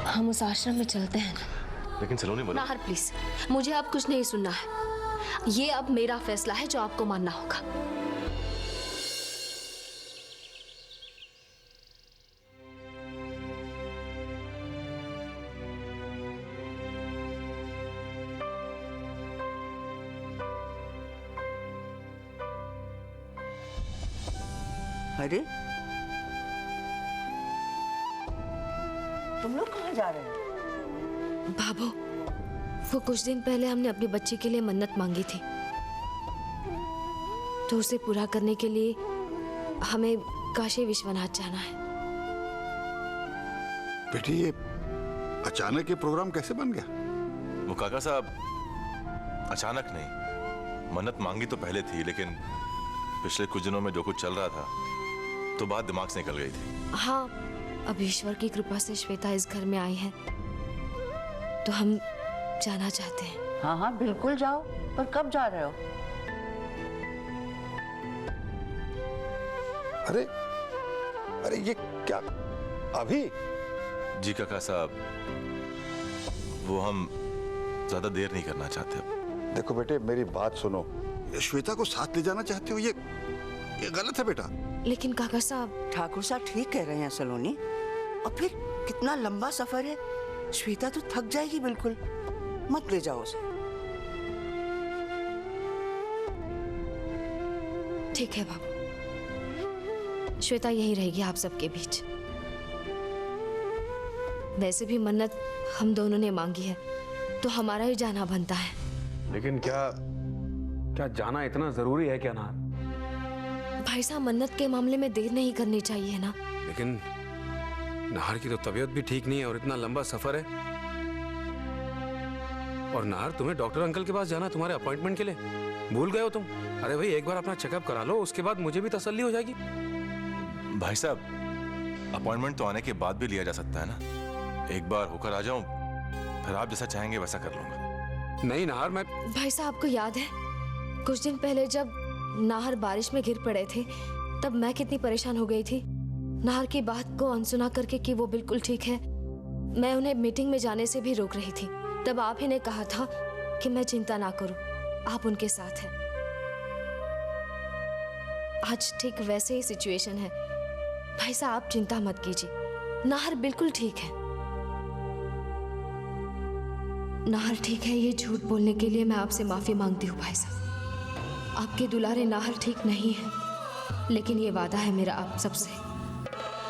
हम उस आश्रम में चलते हैं ना। लेकिन सलोनी बोलो। नाहर प्लीज, मुझे अब कुछ नहीं सुनना है। ये अब मेरा फैसला है जो आपको मानना होगा। अरे तुम लोग कहाँ जा रहे हो? बाबू, वो कुछ दिन पहले हमने अपनी बच्ची के लिए मन्नत मांगी थी, तो उसे पूरा करने के लिए हमें काशी विश्वनाथ जाना है। बेटी, ये अचानक ये प्रोग्राम कैसे बन गया? वो काका साहब, अचानक नहीं, मन्नत मांगी तो पहले थी, लेकिन पिछले कुछ दिनों में जो कुछ चल रहा था तो बात दिमाग से निकल गई थी। हाँ, अब ईश्वर की कृपा से श्वेता इस घर में आई है, तो हम जाना चाहते हैं। हाँ हाँ बिल्कुल जाओ, पर कब जा रहे हो? अरे अरे ये क्या अभी? जी काका साहब, वो हम ज्यादा देर नहीं करना चाहते। देखो बेटे, मेरी बात सुनो, ये श्वेता को साथ ले जाना चाहते हो, ये गलत है बेटा। लेकिन काका साहब, ठाकुर साहब ठीक कह रहे हैं सलोनी, और फिर कितना लंबा सफर है, श्वेता तो थक जाएगी बिल्कुल। मत ले जाओ उसे। ठीक है बाबू, श्वेता यहीं रहेगी आप सबके बीच। वैसे भी मन्नत हम दोनों ने मांगी है, तो हमारा ही जाना बनता है। लेकिन क्या जाना इतना जरूरी है क्या नाहर? भाई साहब, मन्नत के मामले में देर नहीं करनी चाहिए ना। लेकिन नाहर की तो तबीयत भी ठीक नहीं है और इतना लंबा सफर है। और नाहर, तुम्हें डॉक्टर अंकल के पास जाना तुम्हारे अपॉइंटमेंट के लिए, भूल गए हो तुम? अरे भाई, एक बार अपना चेकअप करा लो, उसके बाद मुझे भी तसल्ली हो जाएगी। भाई साहब, अपॉइंटमेंट तो आने के बाद भी लिया जा सकता है ना। एक बार होकर आ जाऊं, फिर आप जैसा चाहेंगे वैसा कर लूंगा। नहीं नाहर, मैं भाई साहब, आपको याद है कुछ दिन पहले जब नाहर बारिश में गिर पड़े थे, तब मैं कितनी परेशान हो गई थी। नाहर की बात को अनसुना करके कि वो बिल्कुल ठीक है, मैं उन्हें मीटिंग में जाने से भी रोक रही थी। तब आप ही ने कहा था कि मैं चिंता ना करूं, आप उनके साथ हैं। आज ठीक वैसे ही सिचुएशन है। भाई साहब, आप चिंता मत कीजिए, नाहर बिल्कुल ठीक है। नाहर ठीक है, ये झूठ बोलने के लिए मैं आपसे माफी मांगती हूँ भाई साहब। आपके दुलारे नाहर ठीक नहीं है, लेकिन ये वादा है मेरा आप सबसे,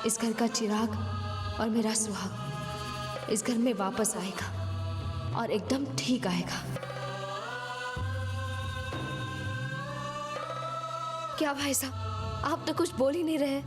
इस घर का चिराग और मेरा सुहाग इस घर में वापस आएगा और एकदम ठीक आएगा। क्या भाई साहब, आप तो कुछ बोल ही नहीं रहे।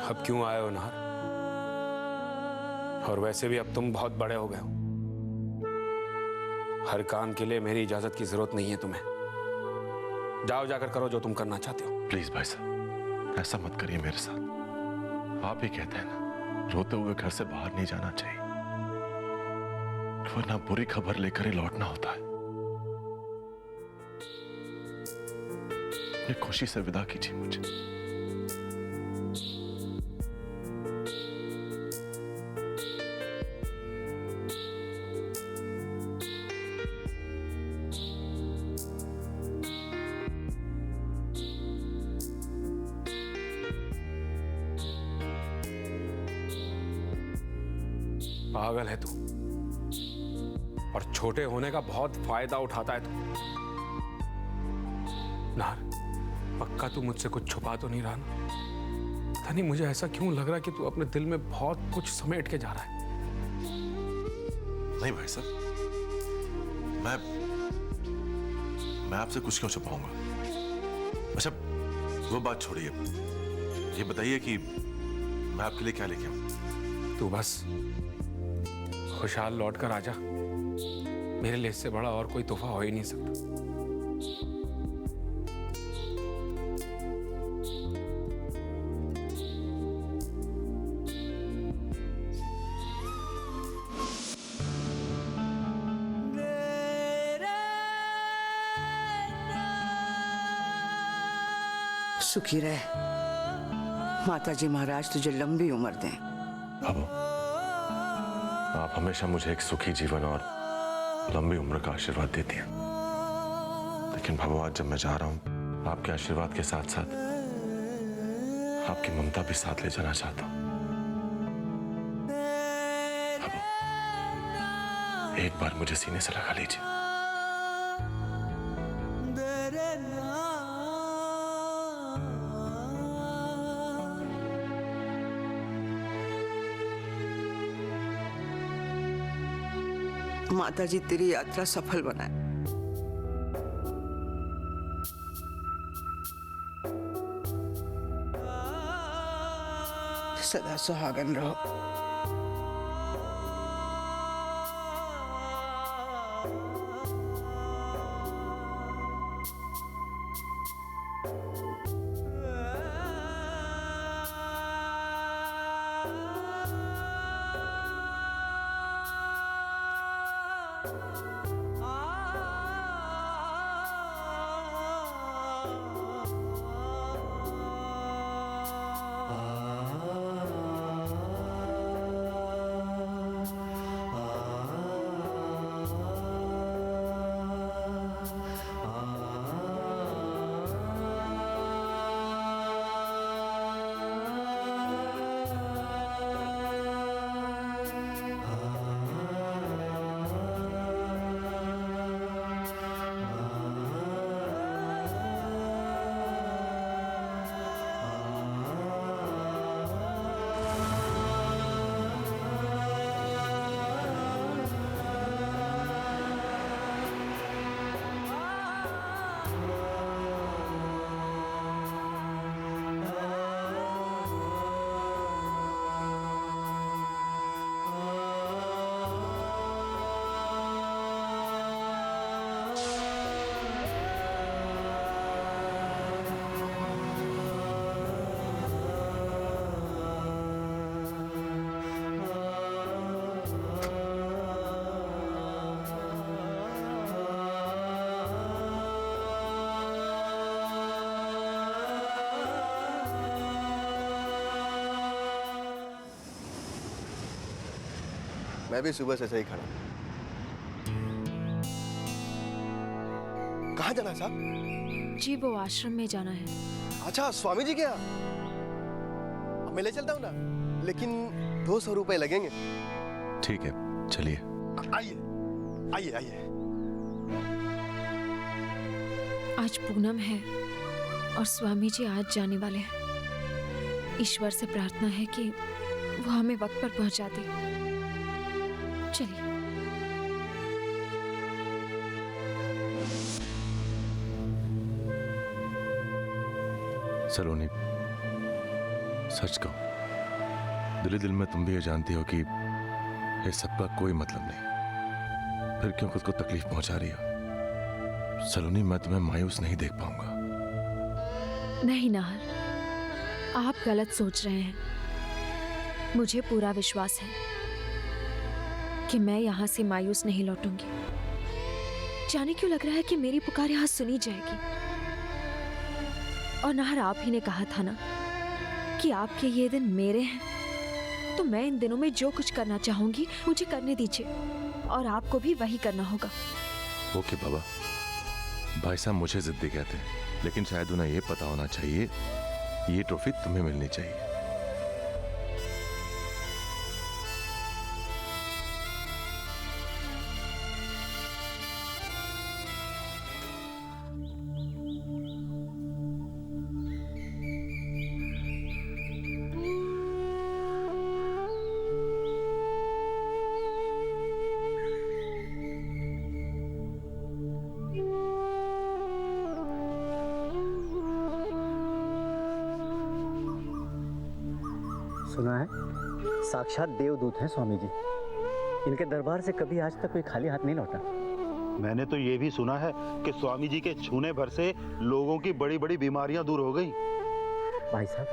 अब क्यों आए हो नाहर? और वैसे भी अब तुम बहुत बड़े हो गए हो, हर काम के लिए मेरी इजाजत की जरूरत नहीं है तुम्हें। जाओ, जाकर करो जो तुम करना चाहते हो। प्लीज भाई साहब, ऐसा मत करिए मेरे साथ। आप ही कहते हैं ना, रोते हुए घर से बाहर नहीं जाना चाहिए, वरना बुरी खबर लेकर ही लौटना होता है। अपनी खुशी से विदा कीजिए मुझे। पागल है तू, और छोटे होने का बहुत फायदा उठाता है तू। नाहर, पक्का तू मुझसे कुछ छुपा तो नहीं रहा ना? पता नहीं मुझे ऐसा क्यों लग रहा है कि तू अपने दिल में बहुत कुछ समेट के जा रहा है। नहीं भाई साहब, मैं आपसे कुछ क्यों छुपाऊंगा? अच्छा वो बात छोड़िए, ये बताइए कि मैं आपके लिए क्या लेके आऊं? तू बस खुशहाल लौट कर आजा। मेरे लिए इससे बड़ा और कोई तोहफा हो ही नहीं सकता। सुखी रहे। माताजी महाराज तुझे लंबी उम्र दें। बाबू, आप हमेशा मुझे एक सुखी जीवन और लंबी उम्र का आशीर्वाद देती हैं। लेकिन बाबू, आज जब मैं जा रहा हूं, आपके आशीर्वाद के साथ साथ आपकी ममता भी साथ ले जाना चाहता हूं। बाबू, एक बार मुझे सीने से लगा लीजिए। माताजी तेरी यात्रा सफल बनाए। सदा सुहागन रहो। मैं भी सुबह से सही खड़ा। कहाँ जाना है साहब? जी वो आश्रम में जाना है। अच्छा स्वामी जी के यहाँ? अब मैं ले चलता हूँ ना, लेकिन 200 रुपए लगेंगे। ठीक है, चलिए। आइए आइए आइए। आज पूनम है और स्वामी जी आज जाने वाले हैं। ईश्वर से प्रार्थना है कि वो हमें वक्त पर पहुंचा दे। चलिए। सलोनी, सच कहो, दिल ही दिल में तुम भी ये जानती हो कि इस सब का कोई मतलब नहीं। फिर क्यों खुद को तकलीफ पहुंचा रही हो? सलोनी, मैं तुम्हें मायूस नहीं देख पाऊंगा। नहीं नाहर, आप गलत सोच रहे हैं। मुझे पूरा विश्वास है कि मैं यहां से मायूस नहीं लौटूंगी। जाने क्यों लग रहा है कि मेरी पुकार यहां सुनी जाएगी। और नाहर, आप ही ने कहा था ना कि आपके ये दिन मेरे हैं, तो मैं इन दिनों में जो कुछ करना चाहूंगी मुझे करने दीजिए, और आपको भी वही करना होगा। ओके बाबा, भाई साहब मुझे जिद्दी कहते हैं, लेकिन शायद उन्हें ये पता होना चाहिए ये ट्रॉफी तुम्हें मिलनी चाहिए। सुना है साक्षात देवदूत हैं स्वामी जी। इनके दरबार से कभी आज तक कोई खाली हाथ नहीं लौटा। मैंने तो ये भी सुना है कि स्वामी जी के छूने भर से लोगों की बड़ी बड़ी बीमारियां दूर हो गई। भाई साहब,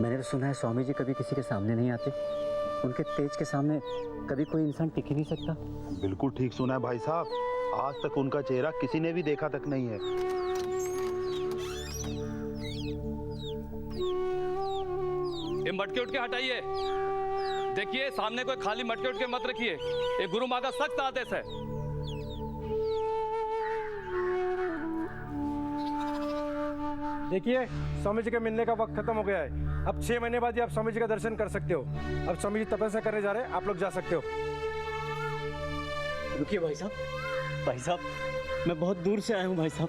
मैंने तो सुना है स्वामी जी कभी किसी के सामने नहीं आते। उनके तेज के सामने कभी कोई इंसान टिक ही नहीं सकता। बिल्कुल ठीक सुना है भाई साहब, आज तक उनका चेहरा किसी ने भी देखा तक नहीं है। ये मटके उठ के हटाइए। देखिए सामने कोई खाली मटके उठ के मत रखिए, ये गुरु माँ का सख्त आदेश है। देखिए, स्वामी जी के मिलने का वक्त खत्म हो गया है। अब 6 महीने बाद ही आप स्वामी जी का दर्शन कर सकते हो। अब स्वामी जी तपस्या करने जा रहे हैं, आप लोग जा सकते हो। रुकिए भाई साहब। भाई साहब, मैं बहुत दूर से आया हूँ भाई साहब।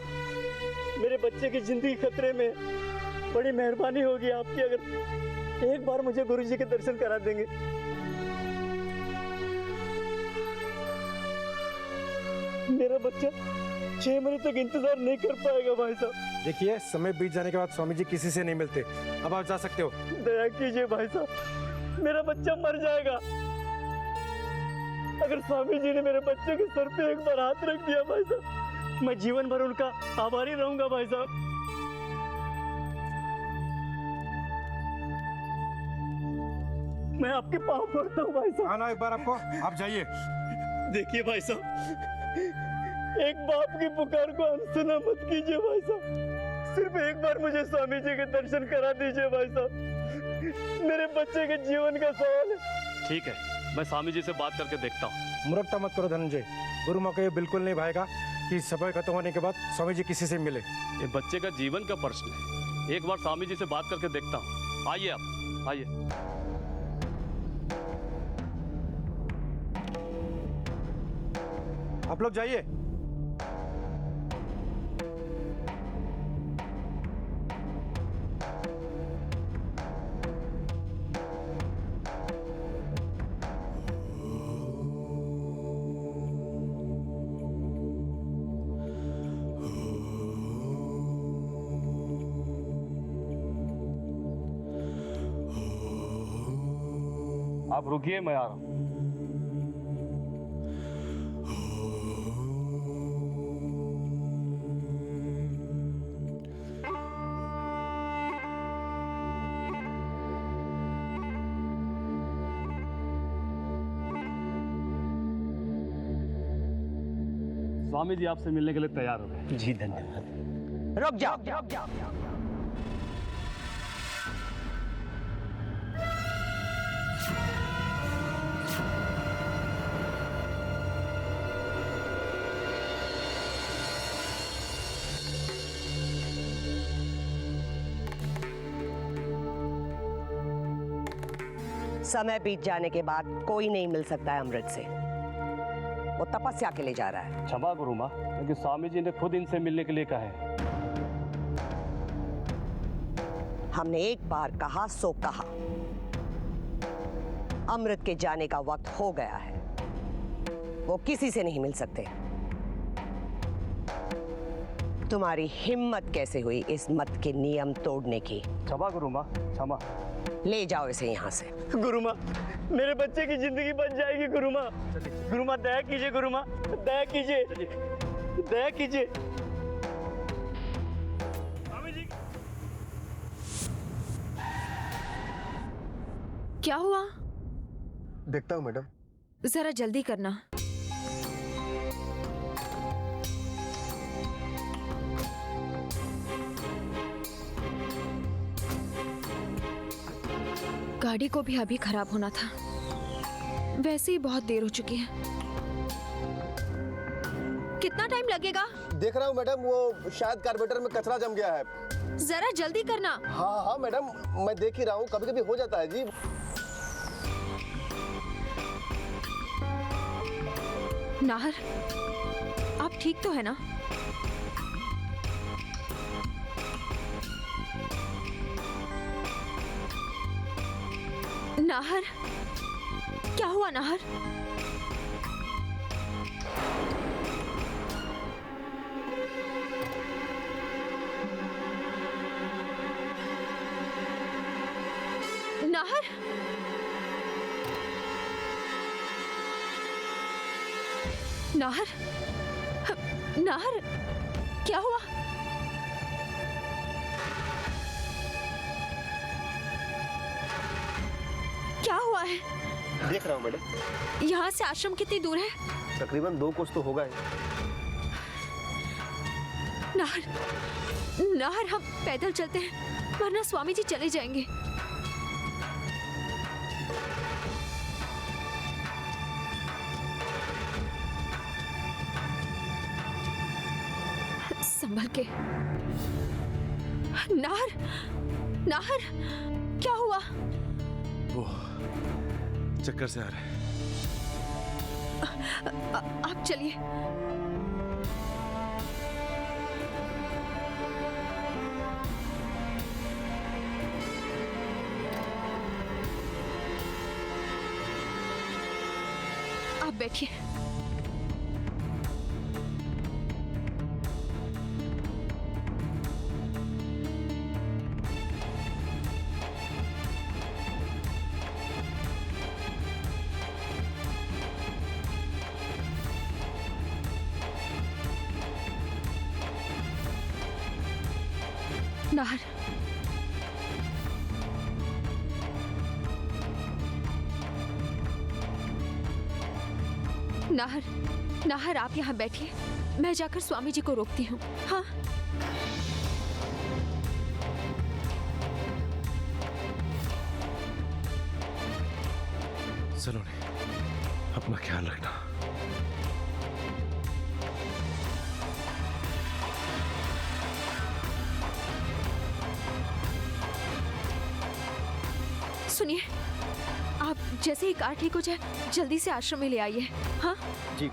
मेरे बच्चे की जिंदगी खतरे में। बड़ी मेहरबानी होगी आपकी अगर एक बार मुझे गुरु जी के दर्शन करा देंगे। मेरा बच्चा 6 महीने तक इंतजार नहीं कर पाएगा भाई साहब। देखिए, समय बीत जाने के बाद स्वामी जी किसी से नहीं मिलते। अब आप जा सकते हो। दया कीजिए भाई साहब, मेरा बच्चा मर जाएगा। अगर स्वामी जी ने मेरे बच्चे के सर पे एक बार हाथ रख दिया भाई साहब, मैं जीवन भर उनका आभारी रहूंगा भाई साहब। मैं आपके पाँव पड़ता हूँ भाई साहब। हाँ ना, एक बार आपको, आप जाइए। देखिए भाई साहब, एक बाप की पुकार को अनसुना मत कीजिए भाई साहब। सिर्फ एक बार मुझे स्वामी जी के दर्शन करा दीजिए भाई साहब। मेरे बच्चे के जीवन का सवाल है। ठीक है, मैं स्वामी जी से बात करके देखता हूँ। मूर्खता मत करो धनंजय। गुरु माँ को ये बिल्कुल नहीं भाएगा कि समय खत्म होने के बाद स्वामी जी किसी से मिले। ये बच्चे का जीवन का प्रश्न है, एक बार स्वामी जी से बात करके देखता हूँ। आइए आप, आइए। आप लोग जाइए। आप रुकिए, मैं आ रहा हूँ। स्वामी जी आपसे मिलने के लिए तैयार हो गए। जी धन्यवाद। रुक जाओ। समय बीत जाने के बाद कोई नहीं मिल सकता है अमृत से। वो तपस्या के लिए जा रहा है। क्षमा गुरु माँ, क्योंकि स्वामी जी ने खुद इनसे मिलने के लिए कहा है। हमने एक बार कहा सो कहा। अमृत के जाने का वक्त हो गया है। वो किसी से नहीं मिल सकते। तुम्हारी हिम्मत कैसे हुई इस मत के नियम तोड़ने की? क्षमा गुरु माँ, क्षमा। ले जाओ इसे यहाँ से। गुरु माँ, मेरे बच्चे की जिंदगी बच जाएगी। गुरु माँ, गुरु माँ दया कीजिए। गुरु माँ दया कीजिए, दया कीजिए। क्या हुआ? देखता हूँ मैडम। जरा जल्दी करना। गाड़ी को भी अभी खराब होना था। वैसे ही बहुत देर हो चुकी है। कितना टाइम लगेगा? देख रहा हूँ मैडम, वो शायद कार्बोरेटर में कचरा जम गया है। जरा जल्दी करना। हाँ हाँ मैडम, मैं देख ही रहा हूँ, कभी कभी हो जाता है जी। नाहर, आप ठीक तो है ना? नाहर, क्या हुआ नाहर? नाहर, नाहर, नाहर, नाहर, क्या हुआ? क्या हुआ है? देख रहा हूँ मैडम। यहाँ से आश्रम कितनी दूर है? तकरीबन 2 कोस तो होगा। नाहर, नाहर, हम पैदल चलते हैं वरना स्वामी जी चले जाएंगे। संभल के। नाहर, नाहर, क्या हुआ? वो चक्कर से आ रहे हैं। आप चलिए। आप बैठिए। नाहर, नाहर, नाहर, आप यहाँ बैठिए, मैं जाकर स्वामी जी को रोकती हूँ। हाँ, सलोनी, अपना ख्याल रखना। सुनिए, आप जैसे ही कार ठीक हो जाए जल्दी से आश्रम में ले आइए। हाँ जी।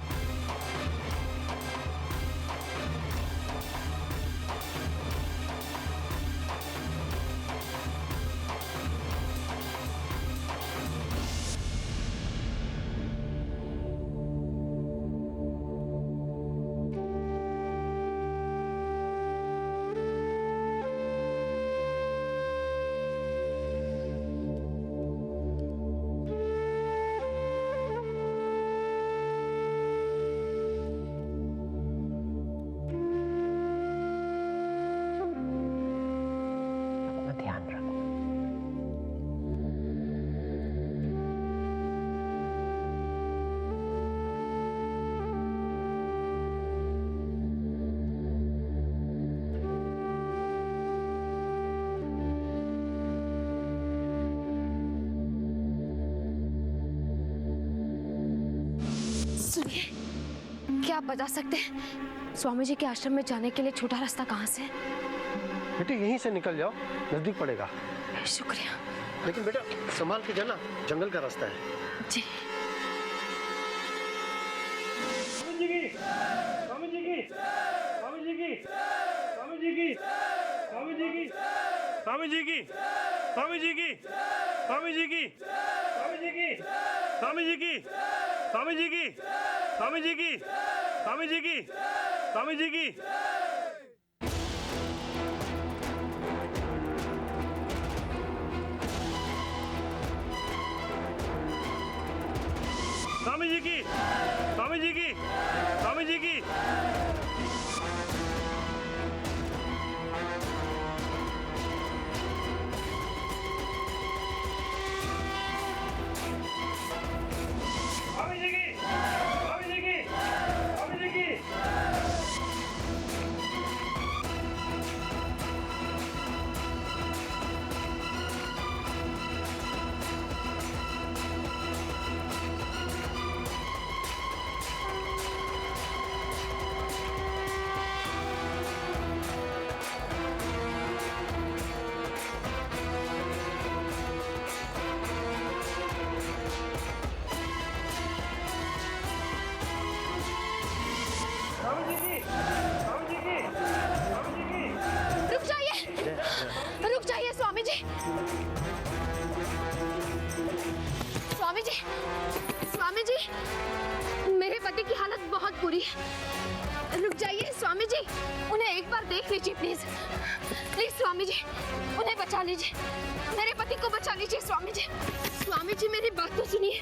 सुनिए, क्या आप बता सकते हैं स्वामी जी के आश्रम में जाने के लिए छोटा रास्ता कहाँ से है? बेटे यहीं से निकल जाओ, नजदीक पड़ेगा। शुक्रिया। लेकिन बेटा संभाल के जाना, जंगल का रास्ता है। जी। स्वामी जी की, स्वामी जी की, स्वामी जी की, स्वामी जी की, स्वामी जी की, स्वामी जी की, स्वामी जी की, स्वामी जी की, स्वामी जी की, स्वामी जी की, स्वामी जी की, स्वामी जी की, स्वामी जी की, स्वामी जी की। स्वामी जी की, स्वामी जी की, स्वामी जी की। स्वामी जी की, स्वामी जी की, स्वामी जी की। रुक जाइए, रुक जाइए स्वामी जी। स्वामी जी, स्वामी जी, मेरे पति की हालत बहुत बुरी है। रुक जाइए स्वामी स्वामी जी, उन्हें एक बार देख लीजिए प्लीज। प्लीज स्वामी जी, उन्हें बचा लीजिए, मेरे पति को बचा लीजिए स्वामी जी। स्वामी जी मेरी बात तो सुनिए।